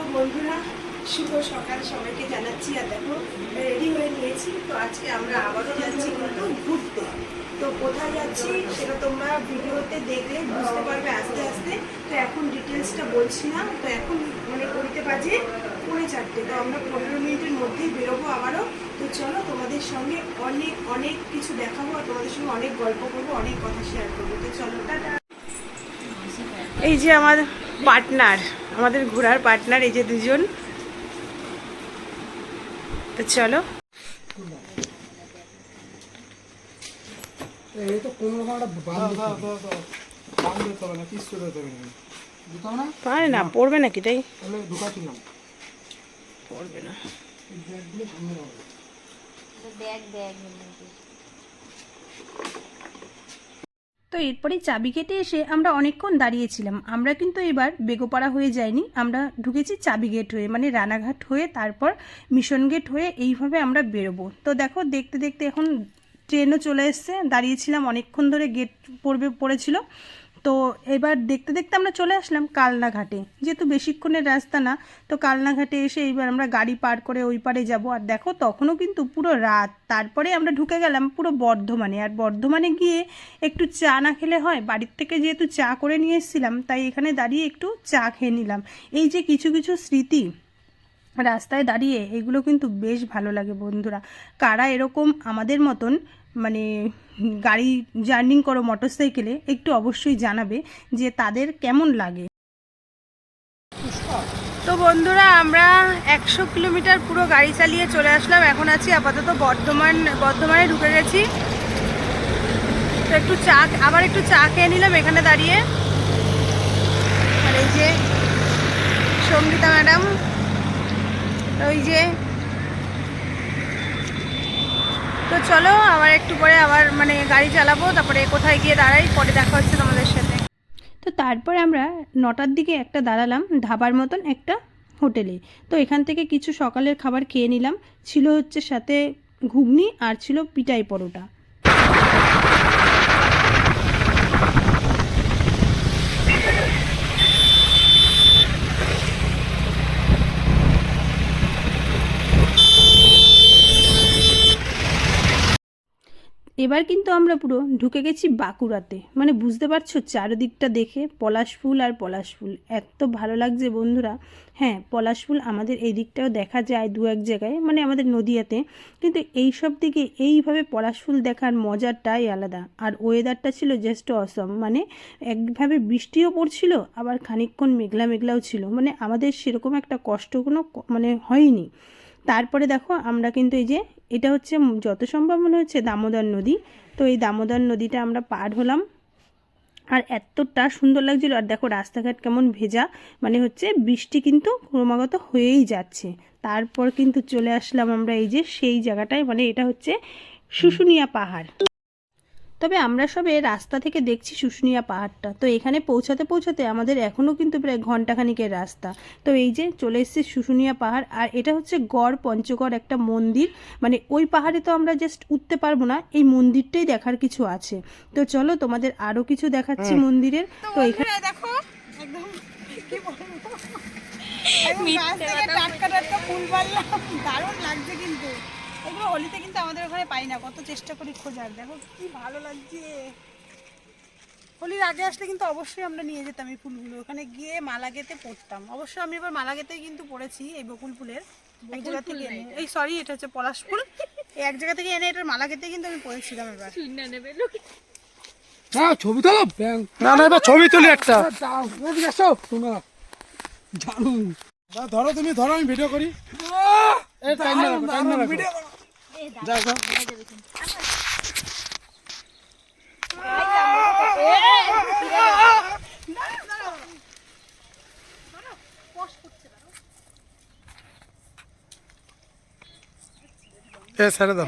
তো বন্ধুরা শুভ সকাল সবাইকে জানাচ্ছি। আর দেখো রেডি হয়ে নিয়েছি। তো আজকে আমরা আবারও যাচ্ছি কিন্তু ঘুরতে। তো কোথায় যাচ্ছি সেটা তোমরা ভিডিওতে দেখলে বুঝতে পারবে আস্তে আস্তে। তো এখন ডিটেলসটা বলছি না। তো এখন মানে করতে বাজে 4:30। তো আমরা 15 মিনিটের মধ্যেই বেরোবো আবারও। তো চলো তোমাদের সঙ্গে অনেক অনেক কিছু দেখাবো আর তোমাদের সঙ্গে অনেক গল্প করবো, অনেক কথা শেয়ার করবো। তো চলো টাটা। এই যে আমার পার্টনার, আমাদের ঘোরার পার্টনার, এই যে দুজন। তো চলো। পারে না, পড়বে নাকি? তাই পড়বে না। তো এরপরে চাবি কেটে এসে আমরা অনেকক্ষণ দাঁড়িয়েছিলাম। আমরা কিন্তু এবার বেগোপাড়া হয়ে যাইনি, আমরা ঢুকেছি চাবি গেট হয়ে, মানে রানাঘাট হয়ে, তারপর মিশন গেট হয়ে এইভাবে আমরা বেরোবো। তো দেখো দেখতে দেখতে এখন ট্রেনও চলে এসছে। দাঁড়িয়েছিলাম অনেকক্ষণ ধরে, গেট পড়েছিল। তো এবার দেখতে দেখতে আমরা চলে আসলাম কালনাঘাটে, যেহেতু বেশিক্ষণের রাস্তা না। তো কালনাঘাটে এসে এইবার আমরা গাড়ি পার করে ওই পারে যাব। আর দেখো তখনও কিন্তু পুরো রাত। তারপরে আমরা ঢুকে গেলাম পুরো বর্ধমানে। আর বর্ধমানে গিয়ে একটু চা না খেলে হয়, বাড়ির থেকে যেহেতু চা করে নিয়ে এসেছিলাম, তাই এখানে দাঁড়িয়ে একটু চা খেয়ে নিলাম। এই যে কিছু কিছু স্মৃতি রাস্তায় দাঁড়িয়ে, এগুলো কিন্তু বেশ ভালো লাগে বন্ধুরা। কারা এরকম আমাদের মতন মানে গাড়ি জার্নি করো মোটরসাইকেলে, একটু অবশ্যই জানাবে যে তাদের কেমন লাগে। তো বন্ধুরা আমরা 100 কিলোমিটার পুরো গাড়ি চালিয়ে চলে আসলাম। এখন আছি আপাতত বর্ধমানে ঢুকে গেছি। তো একটু চা, আবার একটু চা খেয়ে নিলাম এখানে দাঁড়িয়ে। আর এই যে সঙ্গীতা ম্যাডাম, ওই যে। তো চলো আবার একটু পরে আবার মানে গাড়ি চালাবো, তারপরে কোথায় গিয়ে দাঁড়াই পরে দেখা হচ্ছে তোমাদের সাথে। তো তারপরে আমরা 9টার দিকে একটা দাঁড়ালাম ধাবার মতন একটা হোটেলে। তো এখান থেকে কিছু সকালের খাবার খেয়ে নিলাম। ছিল হচ্ছে সাথে ঘুগনি আর ছিল পিটাই পরোটা। এবার কিন্তু আমরা পুরো ঢুকে গেছি বাঁকুড়াতে। মানে বুঝতে পারছো চারিদিকটা দেখে পলাশ ফুল আর পলাশ ফুল, এত ভালো লাগছে বন্ধুরা। হ্যাঁ, পলাশ ফুল আমাদের এই দিকটাও দেখা যায় দু এক জায়গায়, মানে আমাদের নদিয়াতে। কিন্তু এই সব দিকে এইভাবে পলাশ ফুল দেখার মজাটাই আলাদা। আর ওয়েদারটা ছিল জাস্ট অসম। মানে একভাবে বৃষ্টিও পড়ছিল, আবার খানিকক্ষণ মেঘলা মেঘলাও ছিল। মানে আমাদের সেরকম একটা কষ্ট কোনো মানে হয়নি। তারপরে দেখো আমরা কিন্তু এই যে, এটা হচ্ছে যত সম্ভব মনে হচ্ছে দামোদর নদী। তো এই দামোদর নদীটা আমরা পার হলাম। আর এতটা সুন্দর লাগছিল। আর দেখো রাস্তাঘাট কেমন ভেজা, মানে হচ্ছে বৃষ্টি কিন্তু ক্রমাগত হয়েই যাচ্ছে। তারপর কিন্তু চলে আসলাম আমরা এই যে সেই জায়গাটায়, মানে এটা হচ্ছে শুশুনিয়া পাহাড়। তবে আমরা সবে রাস্তা থেকে দেখছি শুশুনিয়া পাহাড়টা। তো এখানে পৌঁছাতে পৌঁছাতে আমাদের এখনও কিন্তু প্রায় ঘন্টাখানিকের রাস্তা। তো এই যে চলে এসেছি শুশুনিয়া পাহাড়। আর এটা হচ্ছে গড় পঞ্চগড় একটা মন্দির। মানে ওই পাহাড়ে তো আমরা জাস্ট উঠতে পারবো না, এই মন্দিরটাই দেখার কিছু আছে। তো চলো তোমাদের আরও কিছু দেখাচ্ছি মন্দিরের। তো এখানে দেখো একদম কি বলবো, গাছ থেকে টাটকা টাটকা ফুল পারলাম, দারুণ লাগছে। কিন্তু এগুলো হোলিতে কিন্তু আমাদের ওখানে পাই না, কত চেষ্টা করি খোঁজার। দেখো কি ভালো লাগছে। হোলির আগে আসলে কিন্তু অবশ্যই আমরা নিয়ে যেতাম এই ফুলগুলো, ওখানে গিয়ে মালা গেঁথে পড়তাম। অবশ্য আমি এবার মালা গেঁথেই কিন্তু পড়েছি এই বকুল ফুলের এক জায়গা থেকে এনে। এই সরি, এটা হচ্ছে পলাশ ফুল। এই এক জায়গা থেকে এনে এটার মালা গেঁথে কিন্তু আমি পড়েছিলাম। এবার ছবি তোলো, না না এবার ছবি তুলি একটা। ধরো তুমি ধরো, আমি ভিডিও করি। ছেড়ে দাও।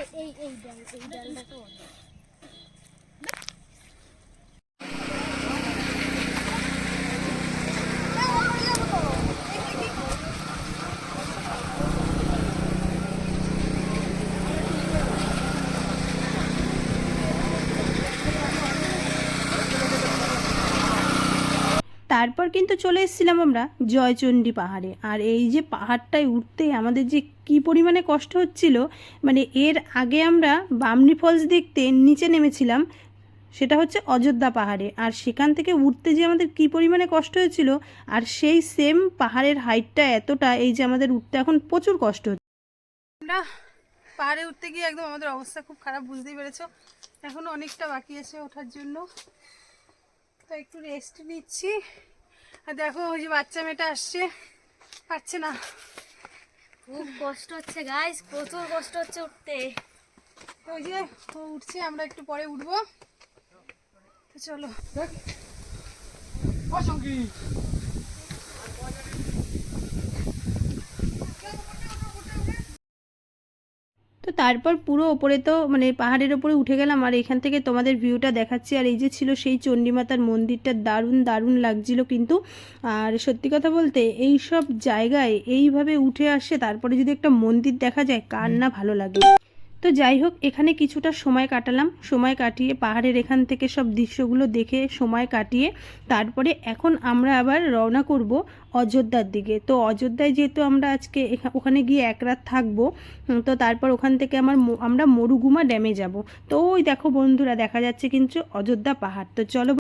তারপর কিন্তু চলে এসেছিলাম আমরা জয়চণ্ডী পাহাড়ে। আর এই যে পাহাড়টায় উঠতে আমাদের যে কী পরিমাণে কষ্ট হচ্ছিল, মানে এর আগে আমরা বামনি ফলস দেখতে নিচে নেমেছিলাম, সেটা হচ্ছে অযোধ্যা পাহাড়ে, আর সেখান থেকে উঠতে যে আমাদের কী পরিমাণে কষ্ট হয়েছিল, আর সেই সেম পাহাড়ের হাইটটা এতটা, এই যে আমাদের উঠতে এখন প্রচুর কষ্ট হচ্ছে। আমরা পাহাড়ে উঠতে গিয়ে একদম আমাদের অবস্থা খুব খারাপ, বুঝতেই পেরেছো। এখনও অনেকটা বাকি আছে ওঠার জন্য, তো একটু রেস্ট নিচ্ছি। আর দেখো ওই যে বাচ্চা মেয়েটা আসছে, পারছে না, খুব কষ্ট হচ্ছে গাইস, প্রচুর কষ্ট হচ্ছে উঠতে। তো ওই যে ও উঠছে, আমরা একটু পরে উঠবো, তো চলো। অসঙ্গী তো তারপর পুরো ওপরে তো মানে পাহাড়ের ওপরে উঠে গেলাম, আর এখান থেকে তোমাদের ভিউটা দেখাচ্ছি। আর এই যে ছিল সেই চণ্ডীমাতার মন্দিরটা, দারুণ দারুণ লাগছিল কিন্তু। আর সত্যি কথা বলতে এই সব জায়গায় এইভাবে উঠে আসে তারপরে যদি একটা মন্দির দেখা যায়, কার না ভালো লাগে। তো যাই হোক, এখানে কিছুটা সময় কাটালাম, সময় কাটিয়ে পাহাড়ের এখান থেকে সব দৃশ্যগুলো দেখে সময় কাটিয়ে তারপরে এখন আমরা আবার রওনা করব অযোধ্যার দিকে। তো অযোধ্যায় যেহেতু আমরা আজকে ওখানে গিয়ে এক রাত থাকবো, তো তারপর ওখান থেকে আমরা মরুগুমা ড্যামে যাব। তো ওই দেখো বন্ধুরা, দেখা যাচ্ছে কিন্তু অযোধ্যা পাহাড়। তো চলো